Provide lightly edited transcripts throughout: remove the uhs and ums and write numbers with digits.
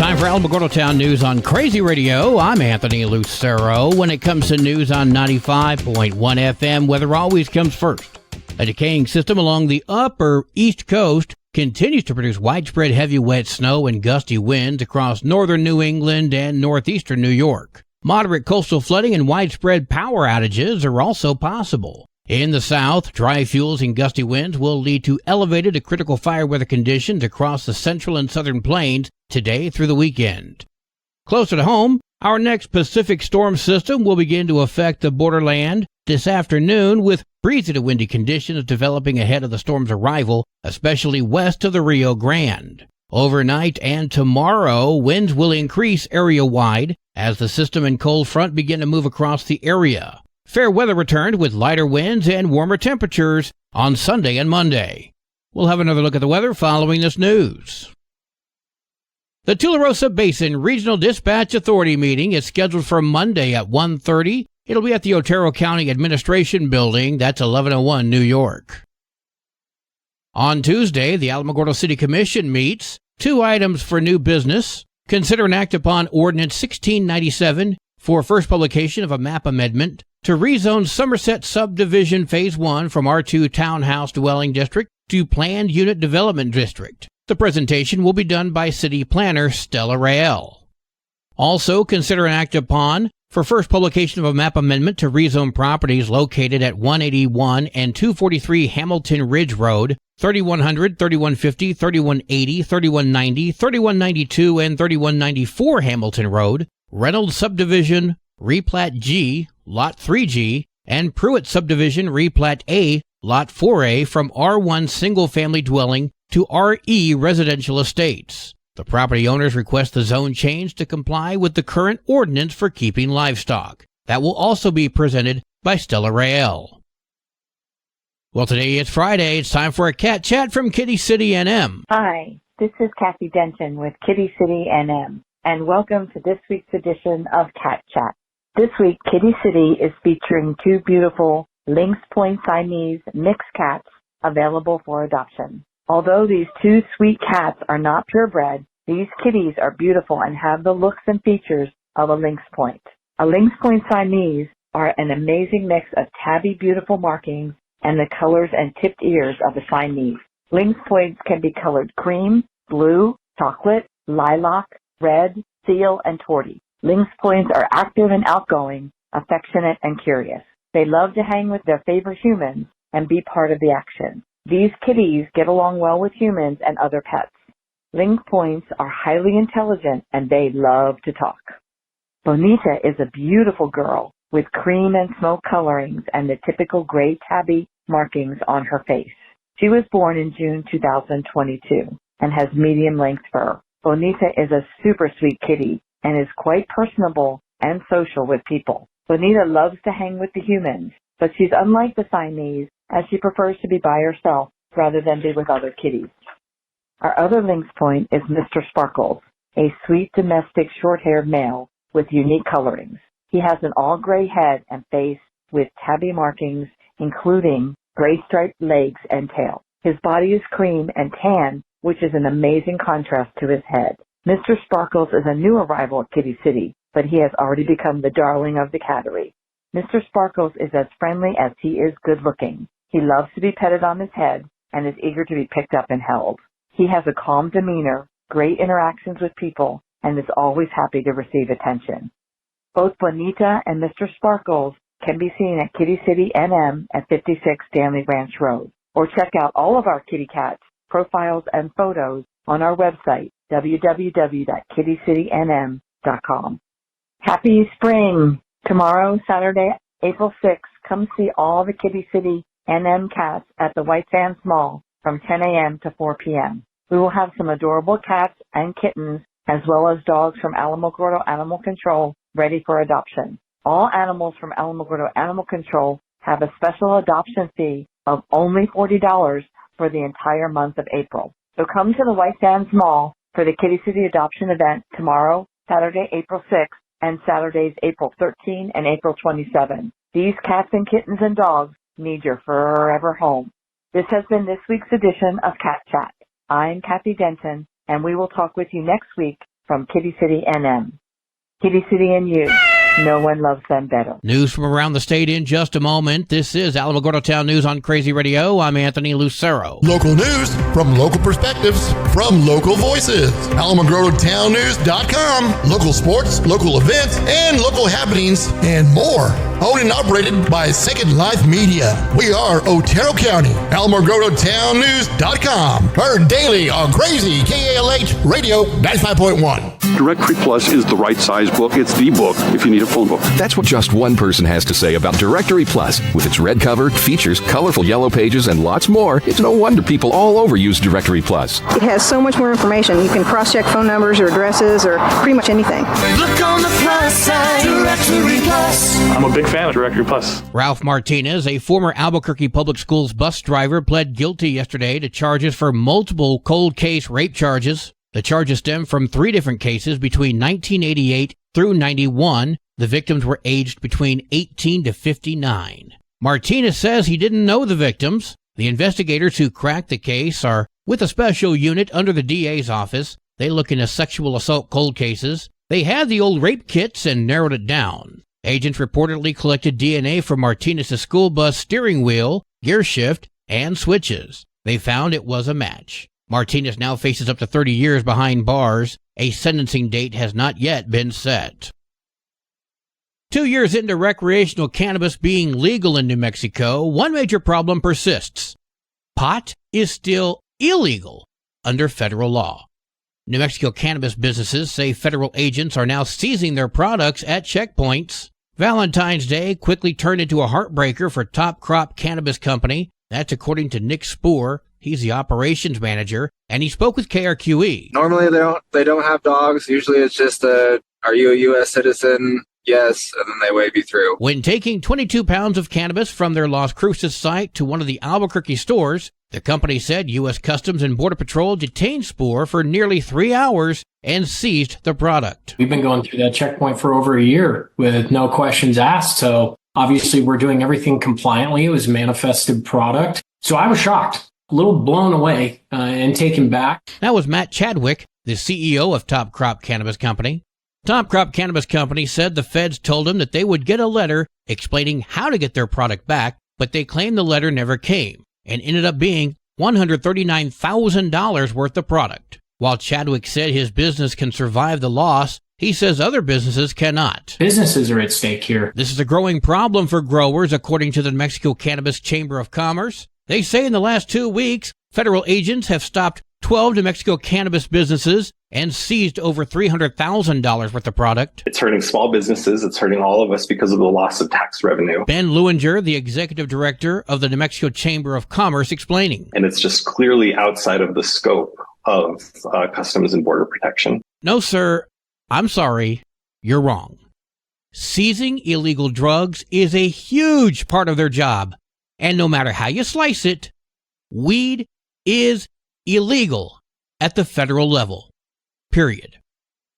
Time for Alamogordo Town News on Crazy Radio. I'm Anthony Lucero. When it comes to news on 95.1 FM, weather always comes first. A decaying system along the upper East Coast continues to produce widespread heavy wet snow and gusty winds across northern New England and northeastern New York. Moderate coastal flooding and widespread power outages are also possible. In the south, dry fuels and gusty winds will lead to elevated to critical fire weather conditions across the central and southern plains today through the weekend. Closer to home, our next Pacific storm system will begin to affect the borderland this afternoon, with breezy to windy conditions developing ahead of the storm's arrival, especially west of the Rio Grande. Overnight and tomorrow, winds will increase area-wide as the system and cold front begin to move across the area. Fair weather returned with lighter winds and warmer temperatures on Sunday and Monday. We'll have another look at the weather following this news. The Tularosa Basin Regional Dispatch Authority meeting is scheduled for Monday at 1:30. It'll be at the Otero County Administration Building. That's 1101 New York. On Tuesday, the Alamogordo City Commission meets. 2 items for new business. Consider and act upon Ordinance 1697 for first publication of a map amendment to rezone Somerset Subdivision Phase 1 from R2 Townhouse Dwelling District to Planned Unit Development District. The presentation will be done by City Planner Stella Rael. Also, consider and act upon for first publication of a map amendment to rezone properties located at 181 and 243 Hamilton Ridge Road, 3100, 3150, 3180, 3190, 3192, and 3194 Hamilton Road, Reynolds Subdivision, Replat G, Lot 3G, and Pruitt Subdivision, Replat A, Lot 4A from R1 single-family dwelling to RE residential estates. The property owners request the zone change to comply with the current ordinance for keeping livestock. That will also be presented by Stella Rael. Well, today is Friday. It's time for a cat chat from Kitty City NM. Hi, this is Kathy Denton with Kitty City NM, and welcome to this week's edition of Cat Chat. This week, Kitty City is featuring 2 beautiful Lynx Point Siamese mixed cats available for adoption. Although these 2 sweet cats are not purebred, these kitties are beautiful and have the looks and features of a Lynx Point. A Lynx Point Siamese are an amazing mix of tabby beautiful markings and the colors and tipped ears of a Siamese. Lynx Points can be colored cream, blue, chocolate, lilac, red, teal, and torty. Lynx Points are active and outgoing, affectionate, and curious. They love to hang with their favorite humans and be part of the action. These kitties get along well with humans and other pets. Lynx Points are highly intelligent and they love to talk. Bonita is a beautiful girl with cream and smoke colorings and the typical gray tabby markings on her face. She was born in June 2022 and has medium-length fur. Bonita is a super sweet kitty and is quite personable and social with people. Bonita loves to hang with the humans, but she's unlike the Siamese as she prefers to be by herself rather than be with other kitties. Our other Lynx Point is Mr. Sparkles, a sweet domestic short-haired male with unique colorings. He has an all-gray head and face with tabby markings, including gray striped legs and tail. His body is cream and tan, which is an amazing contrast to his head. Mr. Sparkles is a new arrival at Kitty City, but he has already become the darling of the cattery. Mr. Sparkles is as friendly as he is good-looking. He loves to be petted on his head and is eager to be picked up and held. He has a calm demeanor, great interactions with people, and is always happy to receive attention. Both Bonita and Mr. Sparkles can be seen at Kitty City NM at 56 Stanley Ranch Road, or check out all of our kitty cats, profiles, and photos on our website, www.kittycitynm.com. Happy spring! Tomorrow, Saturday, April 6th, come see all the Kitty City NM cats at the White Sands Mall from 10 a.m. to 4 p.m. We will have some adorable cats and kittens, as well as dogs from Alamogordo Animal Control ready for adoption. All animals from Alamogordo Animal Control have a special adoption fee of only $40 for the entire month of April. So come to the White Sands Mall for the Kitty City Adoption event tomorrow, Saturday, April 6th, and Saturdays, April 13 and April 27. These cats and kittens and dogs need your forever home. This has been this week's edition of Cat Chat. I'm Kathy Denton, and we will talk with you next week from Kitty City NM. Kitty City and you, no one loves them better. News from around the state in just a moment. This is Alamogordo Town News on Crazy Radio. I'm Anthony Lucero. Local news from local perspectives from local voices. AlamogordoTownNews.com. Local sports, local events, and local happenings, and more. Owned and operated by Second Life Media. We are Otero County. AlamogordoTownNews.com. Heard daily on Crazy KALH Radio 95.1. Directory Plus is the right size book. It's the book if you need a phone book. That's what just one person has to say about Directory Plus. With its red cover, features, colorful yellow pages, and lots more, it's no wonder people all over use Directory Plus. It has so much more information. You can cross-check phone numbers or addresses or pretty much anything. Look on the plus side, Directory Plus. I'm a big fan of Directory Plus. Ralph Martinez, a former Albuquerque Public Schools bus driver, pled guilty yesterday to charges for multiple cold case rape charges. The charges stem from 3 different cases between 1988 through 91. The victims were aged between 18 to 59. Martinez says he didn't know the victims. The investigators who cracked the case are with a special unit under the DA's office. They look into sexual assault cold cases. They had the old rape kits and narrowed it down. Agents reportedly collected DNA from Martinez's school bus steering wheel, gear shift, and switches. They found it was a match. Martinez now faces up to 30 years behind bars. A sentencing date has not yet been set. 2 years into recreational cannabis being legal in New Mexico, one major problem persists. Pot is still illegal under federal law. New Mexico cannabis businesses say federal agents are now seizing their products at checkpoints. Valentine's Day quickly turned into a heartbreaker for Top Crop Cannabis Company. That's according to Nick Spoor. He's the operations manager, and he spoke with KRQE. Normally they don't have dogs. Usually it's just are you a U.S. citizen? Yes, and then they wave you through. When taking 22 pounds of cannabis from their Las Cruces site to one of the Albuquerque stores, the company said U.S. Customs and Border Patrol detained Spoor for nearly 3 hours and seized the product. We've been going through that checkpoint for over a year with no questions asked, so obviously we're doing everything compliantly. It was a manifested product. So I was shocked, a little blown away, and taken back. That was Matt Chadwick, the CEO of Top Crop Cannabis Company. Top Crop Cannabis Company said the feds told them that they would get a letter explaining how to get their product back, but they claimed the letter never came and ended up being $139,000 worth of product. While Chadwick said his business can survive the loss, he says other businesses cannot. Businesses are at stake here. This is a growing problem for growers, according to the New Mexico Cannabis Chamber of Commerce. They say in the last 2 weeks, federal agents have stopped 12 New Mexico cannabis businesses and seized over $300,000 worth of product. It's hurting small businesses. It's hurting all of us because of the loss of tax revenue. Ben Lewinger, the executive director of the New Mexico Chamber of Commerce, explaining. And it's just clearly outside of the scope of Customs and Border Protection. No, sir. I'm sorry. You're wrong. Seizing illegal drugs is a huge part of their job. And no matter how you slice it, weed is illegal at the federal level. Period.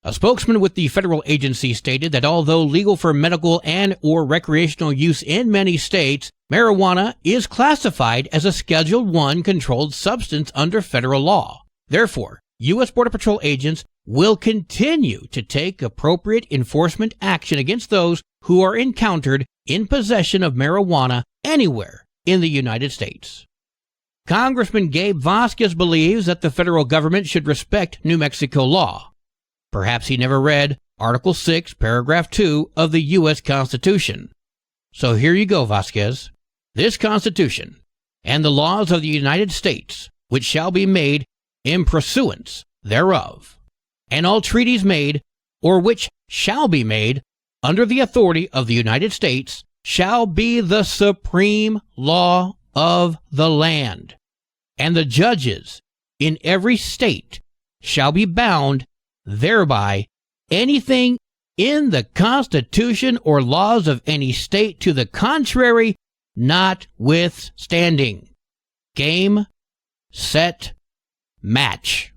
A spokesman with the federal agency stated that although legal for medical and or recreational use in many states, marijuana is classified as a Schedule I controlled substance under federal law. Therefore, U.S. Border Patrol agents will continue to take appropriate enforcement action against those who are encountered in possession of marijuana anywhere in the United States. Congressman Gabe Vasquez believes that the federal government should respect New Mexico law. Perhaps he never read Article 6, Paragraph 2 of the U.S. Constitution. So here you go, Vasquez. This Constitution and the laws of the United States, which shall be made in pursuance thereof, and all treaties made or which shall be made under the authority of the United States shall be the supreme law of the land, and the judges in every state shall be bound thereby. Anything in the Constitution or laws of any state to the contrary notwithstanding. Game, set, match.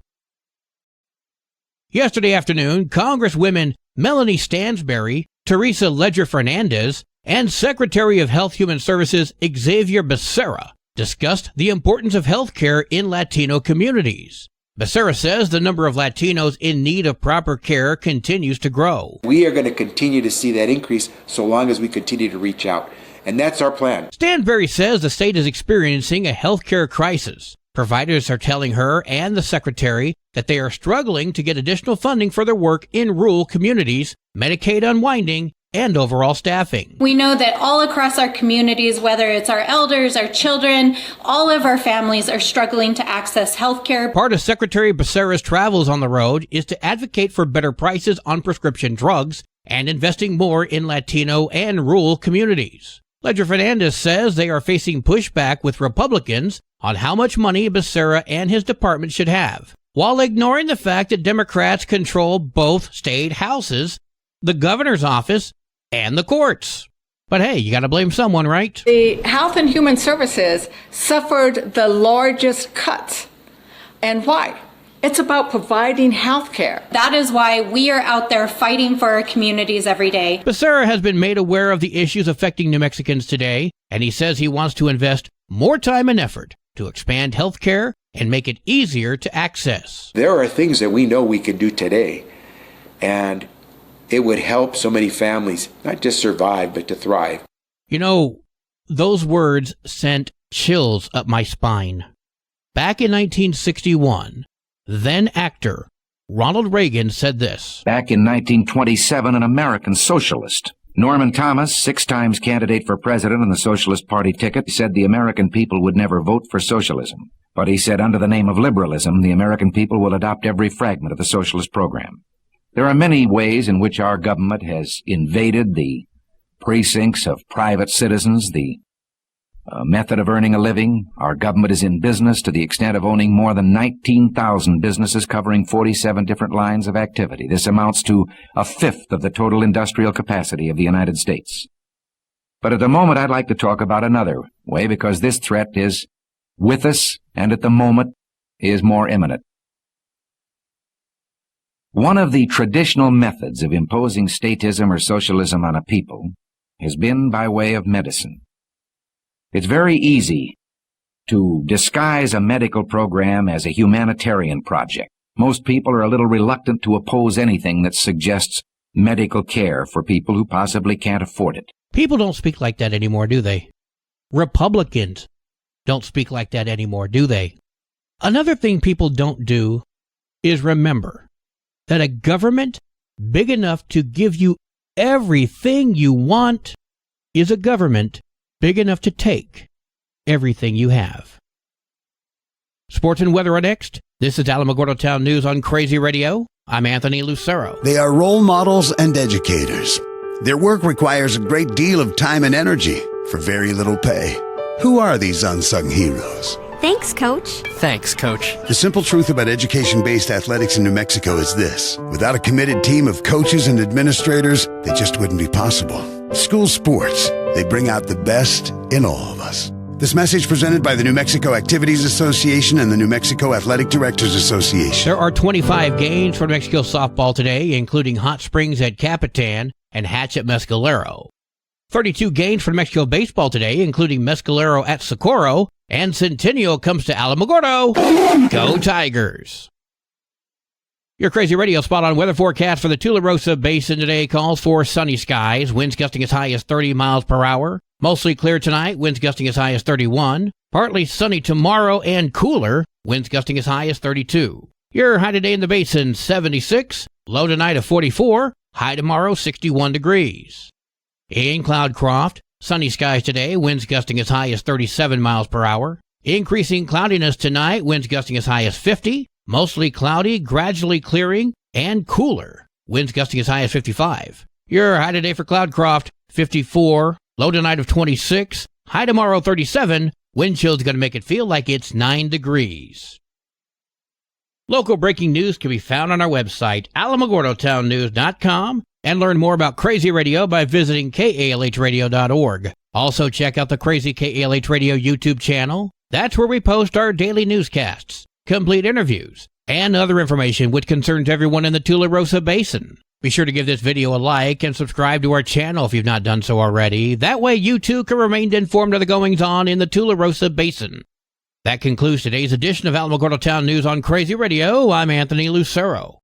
Yesterday afternoon, Congresswomen Melanie Stansberry, Teresa Ledger Fernandez, and Secretary of Health Human Services Xavier Becerra discussed the importance of health care in Latino communities. Becerra says the number of Latinos in need of proper care continues to grow. We are going to continue to see that increase so long as we continue to reach out. And that's our plan. Stan Berry says the state is experiencing a healthcare crisis. Providers are telling her and the secretary that they are struggling to get additional funding for their work in rural communities, Medicaid unwinding, and overall staffing. We know that all across our communities, whether it's our elders, our children, all of our families are struggling to access health care. Part of Secretary Becerra's travels on the road is to advocate for better prices on prescription drugs and investing more in Latino and rural communities. Ledger Fernandez says they are facing pushback with Republicans on how much money Becerra and his department should have, while ignoring the fact that Democrats control both state houses, the governor's office, and the courts. But hey, you got to blame someone, right? The Health and Human Services suffered the largest cuts. And why? It's about providing health care. That is why we are out there fighting for our communities every day. Becerra has been made aware of the issues affecting New Mexicans today, and he says he wants to invest more time and effort to expand health care and make it easier to access. There are things that we know we can do today, and it would help so many families not just survive, but to thrive. You know, those words sent chills up my spine. Back in 1961, then actor Ronald Reagan said this. Back in 1927, an American socialist, Norman Thomas, 6 times candidate for president on the Socialist Party ticket, said the American people would never vote for socialism. But he said under the name of liberalism, the American people will adopt every fragment of the socialist program. There are many ways in which our government has invaded the precincts of private citizens, the method of earning a living. Our government is in business to the extent of owning more than 19,000 businesses covering 47 different lines of activity. This amounts to 1/5 of the total industrial capacity of the United States. But at the moment, I'd like to talk about another way, because this threat is with us and at the moment is more imminent. One of the traditional methods of imposing statism or socialism on a people has been by way of medicine. It's very easy to disguise a medical program as a humanitarian project. Most people are a little reluctant to oppose anything that suggests medical care for people who possibly can't afford it. People don't speak like that anymore, do they? Republicans don't speak like that anymore, do they? Another thing people don't do is remember that a government big enough to give you everything you want is a government big enough to take everything you have. Sports and weather are next. This is Alamogordo Town News on Crazy Radio. I'm Anthony Lucero. They are role models and educators. Their work requires a great deal of time and energy for very little pay. Who are these unsung heroes? Thanks, Coach. Thanks, Coach. The simple truth about education-based athletics in New Mexico is this. Without a committed team of coaches and administrators, they just wouldn't be possible. School sports, they bring out the best in all of us. This message presented by the New Mexico Activities Association and the New Mexico Athletic Directors Association. There are 25 games for New Mexico softball today, including Hot Springs at Capitan and Hatch at Mescalero. 32 games for New Mexico baseball today, including Mescalero at Socorro, and Centennial comes to Alamogordo. Go Tigers! Your Crazy Radio spot-on weather forecast for the Tularosa Basin today calls for sunny skies, winds gusting as high as 30 miles per hour. Mostly clear tonight, winds gusting as high as 31. Partly sunny tomorrow and cooler, winds gusting as high as 32. Your high today in the basin, 76. Low tonight of 44. High tomorrow, 61 degrees. In Cloudcroft, sunny skies today, winds gusting as high as 37 miles per hour. Increasing cloudiness tonight, winds gusting as high as 50. Mostly cloudy, gradually clearing, and cooler. Winds gusting as high as 55. Your high today for Cloudcroft, 54. Low tonight of 26. High tomorrow, 37. Wind chill's going to make it feel like it's 9 degrees. Local breaking news can be found on our website, alamogordotownnews.com, and learn more about Crazy Radio by visiting kalhradio.org. Also, check out the Crazy KALH Radio YouTube channel. That's where we post our daily newscasts, complete interviews, and other information which concerns everyone in the Tularosa Basin. Be sure to give this video a like and subscribe to our channel if you've not done so already. That way you too can remain informed of the goings-on in the Tularosa Basin. That concludes today's edition of Alamogordo Town News on Crazy Radio. I'm Anthony Lucero.